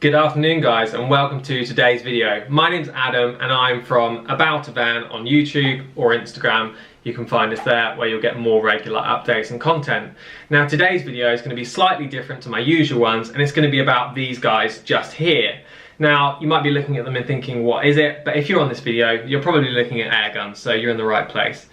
Good afternoon guys, and welcome to today's video. My name's Adam and I'm from About a Van on YouTube or Instagram. You can find us there where you'll get more regular updates and content. Now today's video is going to be slightly different to my usual ones, and it's going to be about these guys just here. Now you might be looking at them and thinking, what is it? But if you're on this video, you're probably looking at air guns, so you're in the right place.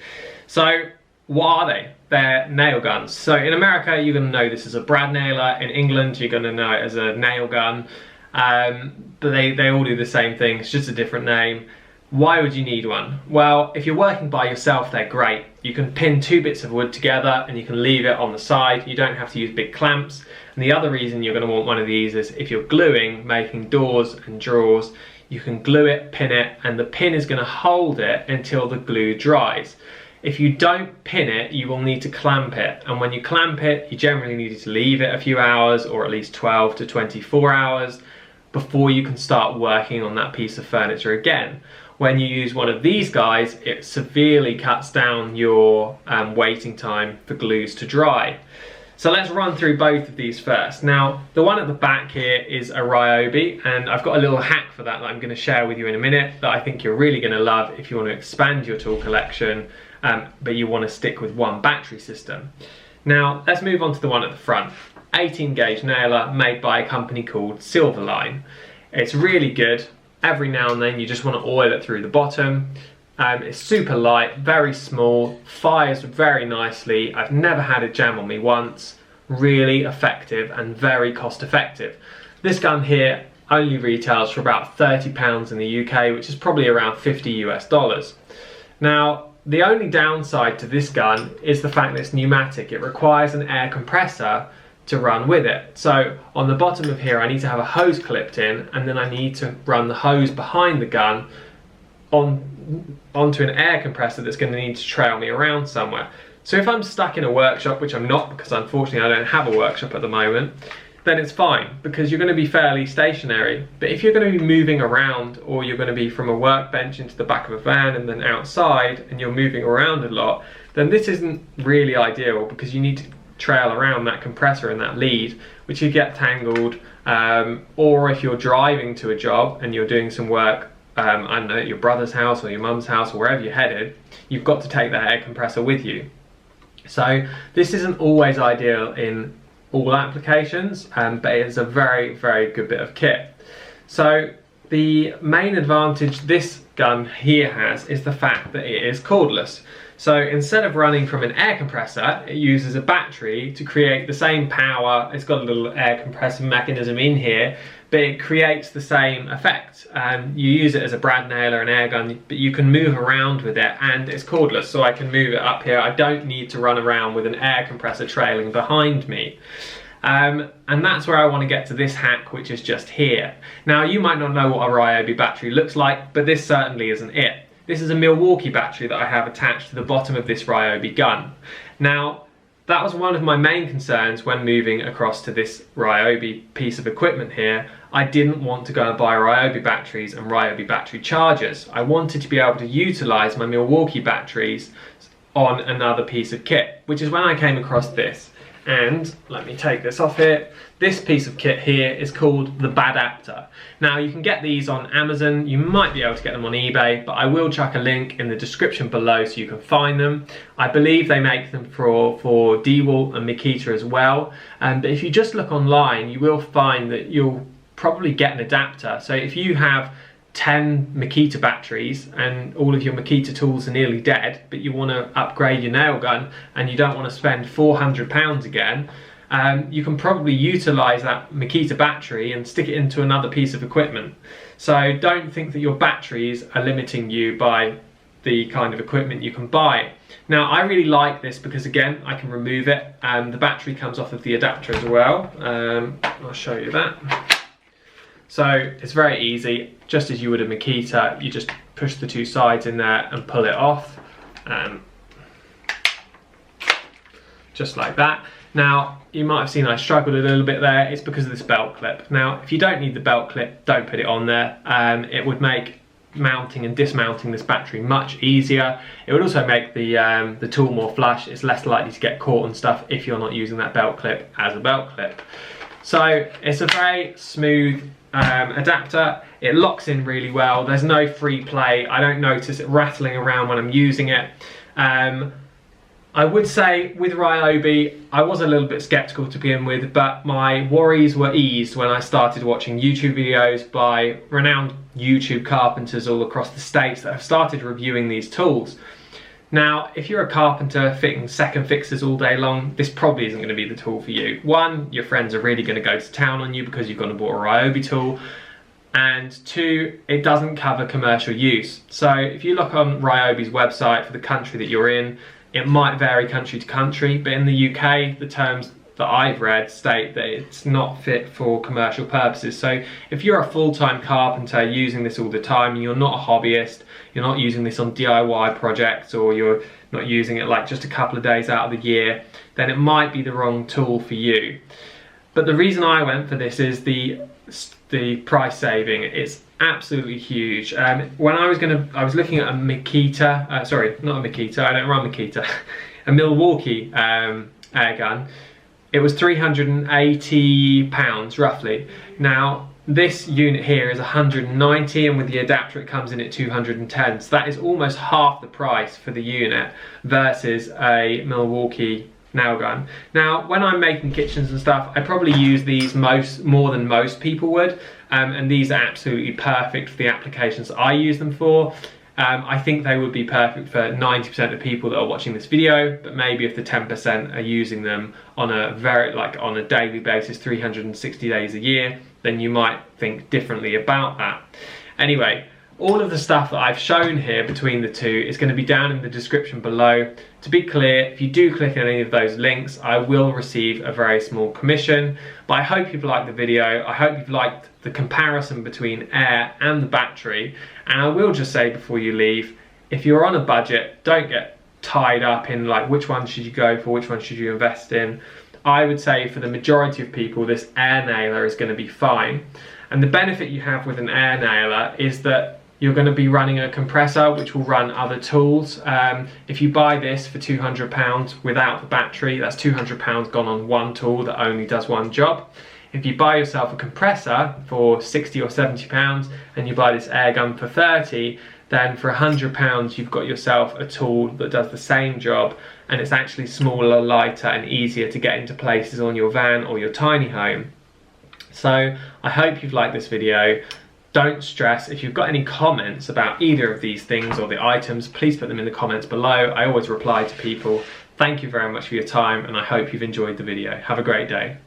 So what are they? They're nail guns. So in America you're going to know this as a brad nailer. In England you're going to know it as a nail gun. But they all do the same thing, it's just a different name. Why would you need one? Well, if you're working by yourself, they're great. You can pin two bits of wood together and you can leave it on the side. You don't have to use big clamps. And the other reason you're going to want one of these is if you're gluing, making doors and drawers, you can glue it, pin it, and the pin is going to hold it until the glue dries. If you don't pin it, you will need to clamp it, and when you clamp it, you generally need to leave it a few hours, or at least 12 to 24 hours, before you can start working on that piece of furniture again. When you use one of these guys, it severely cuts down your waiting time for glues to dry. So let's run through both of these first. Now, the one at the back here is a Ryobi, and I've got a little hack for that I'm going to share with you in a minute that I think you're really going to love if you want to expand your tool collection, but you want to stick with one battery system. Now, let's move on to the one at the front. 18 gauge nailer made by a company called Silverline. It's really good. Every now and then you just want to oil it through the bottom. It's super light, very small, fires very nicely. I've never had it jam on me once. Really effective and very cost effective. This gun here only retails for about £30 in the UK, which is probably around $50 US. Now, the only downside to this gun is the fact that it's pneumatic. It requires an air compressor to run with it. So on the bottom of here I need to have a hose clipped in, and then I need to run the hose behind the gun onto an air compressor that's going to need to trail me around somewhere. So if I'm stuck in a workshop, which I'm not because unfortunately I don't have a workshop at the moment, then it's fine because you're going to be fairly stationary. But if you're going to be moving around, or you're going to be from a workbench into the back of a van and then outside and you're moving around a lot, then this isn't really ideal because you need to trail around that compressor and that lead, which you get tangled, or if you're driving to a job and you're doing some work, I don't know, at your brother's house or your mum's house or wherever you're headed, you've got to take that air compressor with you. So this isn't always ideal in all applications, but it is a very, very good bit of kit. So the main advantage this gun here has is the fact that it is cordless. So instead of running from an air compressor, it uses a battery to create the same power. It's got a little air compressor mechanism in here, but it creates the same effect. You use it as a brad nailer, an air gun, but you can move around with it, and it's cordless, so I can move it up here. I don't need to run around with an air compressor trailing behind me. And that's where I want to get to this hack, which is just here. Now, you might not know what a Ryobi battery looks like, but this certainly isn't it. This is a Milwaukee battery that I have attached to the bottom of this Ryobi gun. Now, that was one of my main concerns when moving across to this Ryobi piece of equipment here. I didn't want to go and buy Ryobi batteries and Ryobi battery chargers. I wanted to be able to utilize my Milwaukee batteries on another piece of kit, which is when I came across this. And let me take this off here. This piece of kit here is called the Badapter. Now you can get these on Amazon, you might be able to get them on eBay, but I will chuck a link in the description below so you can find them. I believe they make them for DeWalt and Makita as well. But if you just look online, you will find that you'll probably get an adapter. So if you have 10 Makita batteries and all of your Makita tools are nearly dead, but you want to upgrade your nail gun and you don't want to spend £400 again, you can probably utilize that Makita battery and stick it into another piece of equipment. So don't think that your batteries are limiting you by the kind of equipment you can buy. Now, I really like this because, again, I can remove it, and the battery comes off of the adapter as well. I'll show you that. So it's very easy, just as you would a Makita. You just push the two sides in there and pull it off, just like that. Now, you might have seen I struggled a little bit there. It's because of this belt clip. Now, if you don't need the belt clip, don't put it on there. It would make mounting and dismounting this battery much easier. It would also make the tool more flush. It's less likely to get caught on stuff if you're not using that belt clip as a belt clip. So it's a very smooth adapter. It locks in really well. There's no free play. I don't notice it rattling around when I'm using it. I would say with Ryobi, I was a little bit skeptical to begin with, but my worries were eased when I started watching YouTube videos by renowned YouTube carpenters all across the States that have started reviewing these tools. Now, if you're a carpenter fitting second fixes all day long, this probably isn't going to be the tool for you. One, your friends are really going to go to town on you because you've gone and bought a Ryobi tool. And two, it doesn't cover commercial use. So if you look on Ryobi's website for the country that you're in, it might vary country to country, but in the UK, the terms that I've read state that it's not fit for commercial purposes. So if you're a full-time carpenter using this all the time and you're not a hobbyist, you're not using this on DIY projects, or you're not using it like just a couple of days out of the year, then it might be the wrong tool for you. But the reason I went for this is the price saving. It's absolutely huge. When I was looking at a Makita, sorry, not a Makita, I don't run Makita, a Milwaukee air gun. It was £380 roughly. Now this unit here is 190, and with the adapter it comes in at 210. So that is almost half the price for the unit versus a Milwaukee nail gun. Now, when I'm making kitchens and stuff, I probably use these more than most people would, and these are absolutely perfect for the applications I use them for. I think they would be perfect for 90% of people that are watching this video, but maybe if the 10% are using them on a on a daily basis, 360 days a year, then you might think differently about that. Anyway, all of the stuff that I've shown here between the two is going to be down in the description below. To be clear, if you do click on any of those links, I will receive a very small commission. But I hope you've liked the video. I hope you've liked the comparison between air and the battery. And I will just say before you leave, if you're on a budget, don't get tied up in like which one should you go for, which one should you invest in. I would say for the majority of people, this air nailer is going to be fine. And the benefit you have with an air nailer is that you're going to be running a compressor which will run other tools. If you buy this for £200 without the battery, that's £200 gone on one tool that only does one job. If you buy yourself a compressor for £60 or £70 and you buy this air gun for £30, then for £100 you've got yourself a tool that does the same job, and it's actually smaller, lighter and easier to get into places on your van or your tiny home. So I hope you've liked this video. Don't stress. If you've got any comments about either of these things or the items, please put them in the comments below. I always reply to people. Thank you very much for your time, and I hope you've enjoyed the video. Have a great day.